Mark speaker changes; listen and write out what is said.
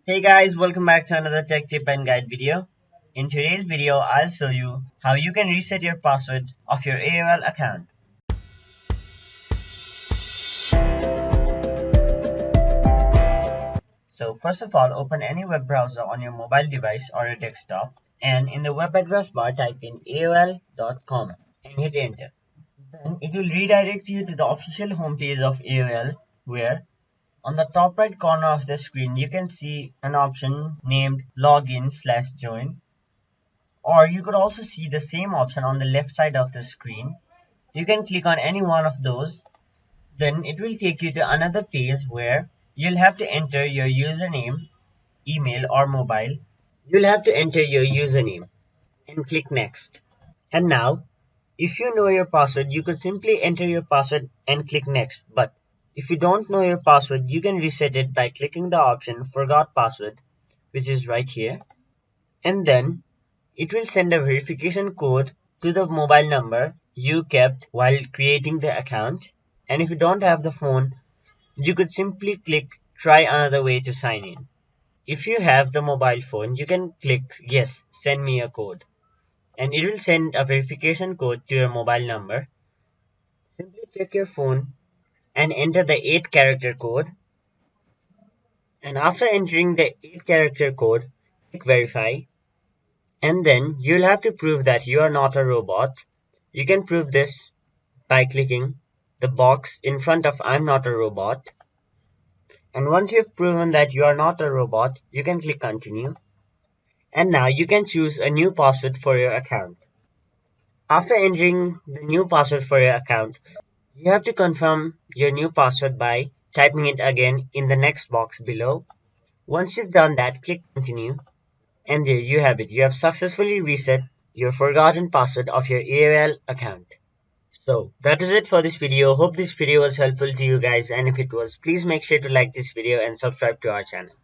Speaker 1: Hey guys, welcome back to another tech tip and guide video. In today's video, I'll show you how you can reset your password of your AOL account. So first of all, open any web browser on your mobile device or your desktop, and in the web address bar type in aol.com and hit enter. Then it will redirect you to the official homepage of AOL, where on the top right corner of the screen you can see an option named login/join. Or you could also see the same option on the left side of the screen. You can click on any one of those, then it will take you to another page where you'll have to enter your username, email or mobile. You'll have to enter your username and click next. And now, if you know your password, you could simply enter your password and click next. But if you don't know your password, you can reset it by clicking the option forgot password, which is right here. And then it will send a verification code to the mobile number you kept while creating the account. And if you don't have the phone, you could simply click try another way to sign in. If you have the mobile phone, you can click yes, send me a code. And it will send a verification code to your mobile number. Simply check your phone and enter the 8-character code. And after entering the 8-character code, click verify. And then you'll have to prove that you are not a robot. You can prove this by clicking the box in front of I'm not a robot. And once you've proven that you are not a robot, you can click continue. And now you can choose a new password for your account. After entering the new password for your account, you have to confirm your new password by typing it again in the next box below. Once you've done that, click continue. And there you have it. You have successfully reset your forgotten password of your AOL account. So that is it for this video. Hope this video was helpful to you guys, and if it was, please make sure to like this video and subscribe to our channel.